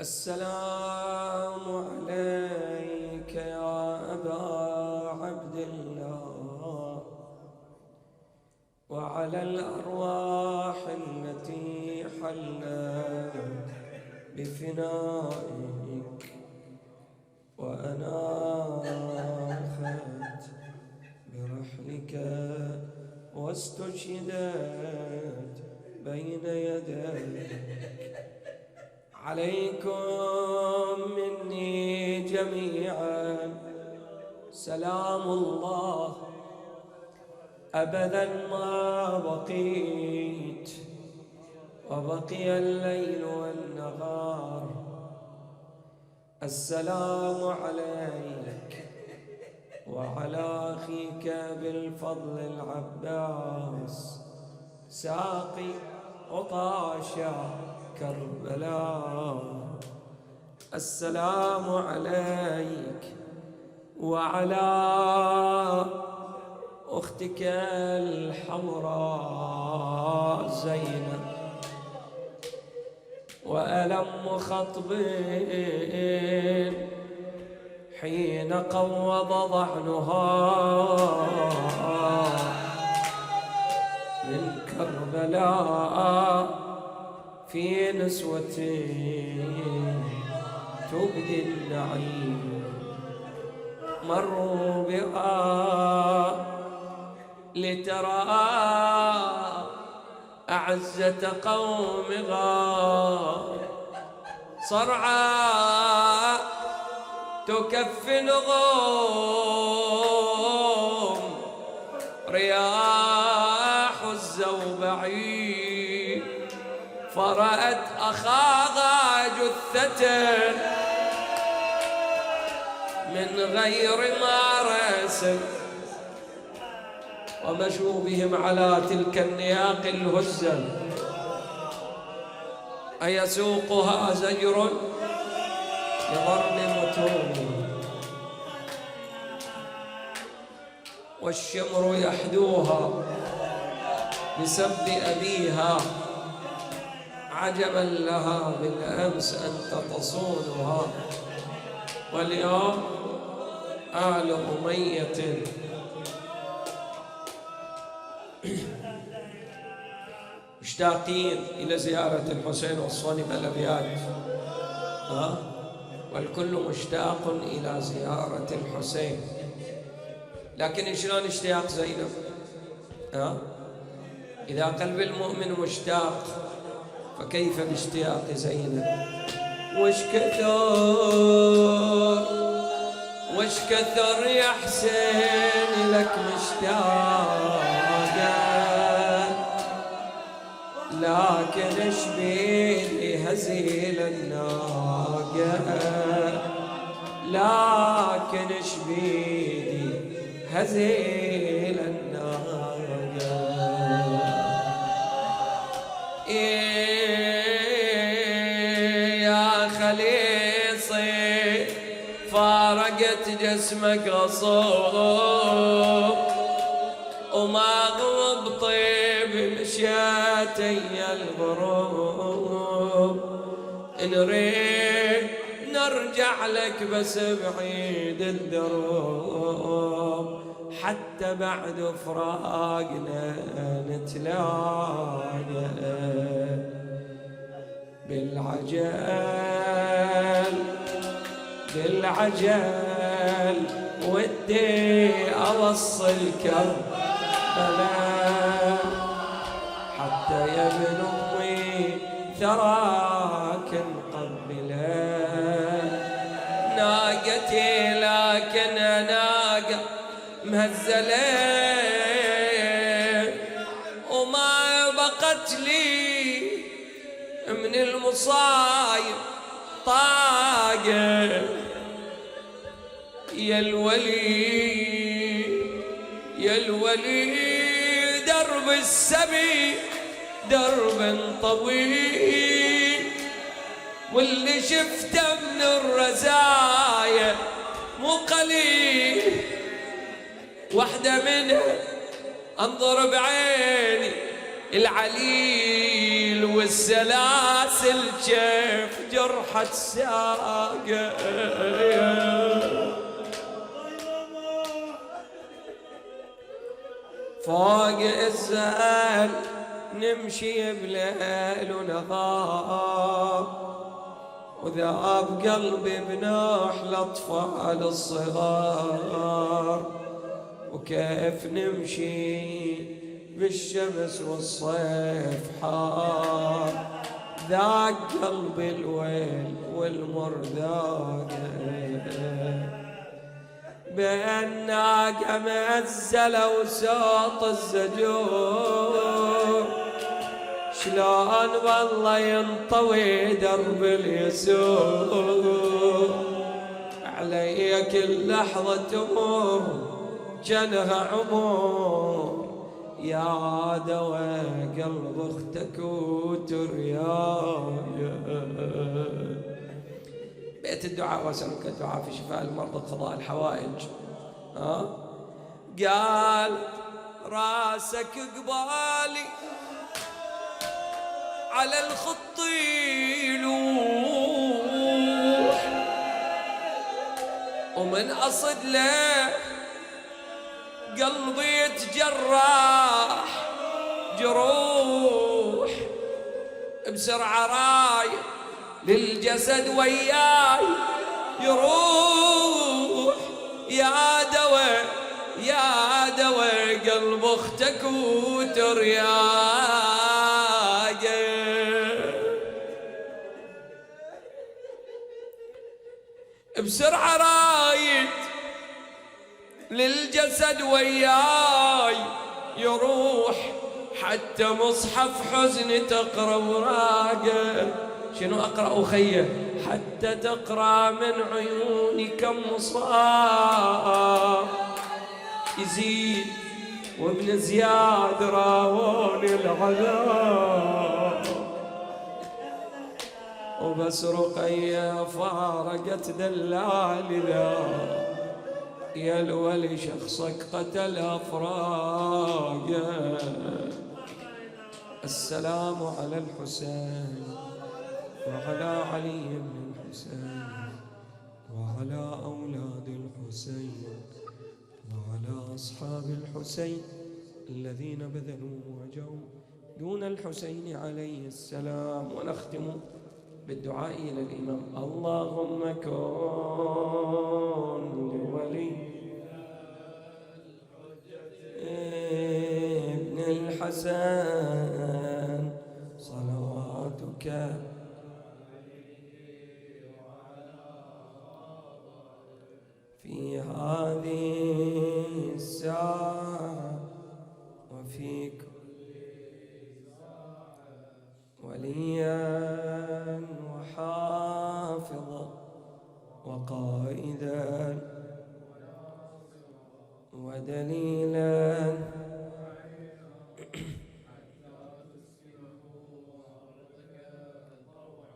السلام عليك يا أبا عبد الله وعلى الأرواح التي حلت بفنائك وأناخت برحلك واستشهدت بين يديك. عليكم مني جميعا سلام الله أبدا ما بقيت وبقي الليل والنهار. السلام عليك وعلى أخيك بالفضل العباس ساقي عطاشا كربلاء. السلام عليك وعلى أختك الحمراء زينب وألم خطب حين قوض ضعنها من كربلاء في نسوة تبدي النعيم. مروا بها لترى أعزة قومها صرعى تكفنهم رياح الزوبعي. فرأت أخاها جثة من غير مارس ومشوا بهم على تلك النياق الهزة. أيسوقها زجر لضرب متون والشمر يحدوها بسب أبيها. عجبا لها بالأمس أنت تصونها واليوم آل أمية مشتاقين إلى زيارة الحسين والصلب الأبيات، والكل مشتاق إلى زيارة الحسين. لكن شلون اشتياق زينب؟ إذا قلب المؤمن مشتاق فكيف باشتياق زينب؟ وش كثر يا حسين لك مشتاقة، لكن اش بيدي هزيل الناقة، لكن اش بيدي هزيل الناقة. يا خليصي فارقت جسمك غصوب وما غضب طيب مشيتي الغروب. نريد نرجع لك بس بعيد الدروب، حتى بعد فراقنا نتلاقى بالعجل ودي أوصل كربلاء حتى يا ابن أمي ثراك نقبله. ناقتي لكن ناقة مهزلة وما بقت لي من المصايب طاقة. يا الولي درب السبي درب طويل، واللي شفته من الرزايا مو قليل. واحدة منها انظر بعيني العليل والسلاسل كيف جرحت ساقه. فوق الزهل نمشي بليل ونهار، وذاب قلبي بنوح الأطفال الصغار، وكيف نمشي بالشمس والصيف حار، ذاق قلبي الويل والمر ذاقه. بين ناقة مأزلة وصوت الزجور، شلون والله ينطوي درب اليسور، علي كل لحظة تمر جنها عمر، يا دوا قلب اختك وتريايا. بيت الدعاء واسألك الدعاء في شفاء المرضى قضاء الحوائج. قال راسك قبالي على الخط يلوح، ومن أصد له قلبي يتجرح جروح، بسرعة رايح للجسد وياي يروح، يا دوا يا دوا قلب اختك وترياي. بسرعة رايد للجسد وياي يروح، حتى مصحف حزن تقرأ وراقه. شنو أقرأ خيه؟ حتى تقرأ من عيوني كم مصاب يزيد، وابن زياد راوني العذاب، وبس رقية فارقت دلالي ذا، يا الولي شخصك قتل أفراقه. السلام على الحسين وعلى علي بن الحسين وعلى أولاد الحسين وعلى أصحاب الحسين الذين بذلوا وجههم دون الحسين عليه السلام. ونختم بالدعاء إلى الإمام. اللهم كن لولي ابن الحسن صلواتك في هذه الساعة وفي كل ساعة وليا وحافظا وقائدا ودليلا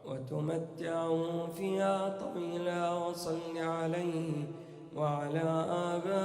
وتمتعوا فيها طويلا، وصل عليه وعلى آبائه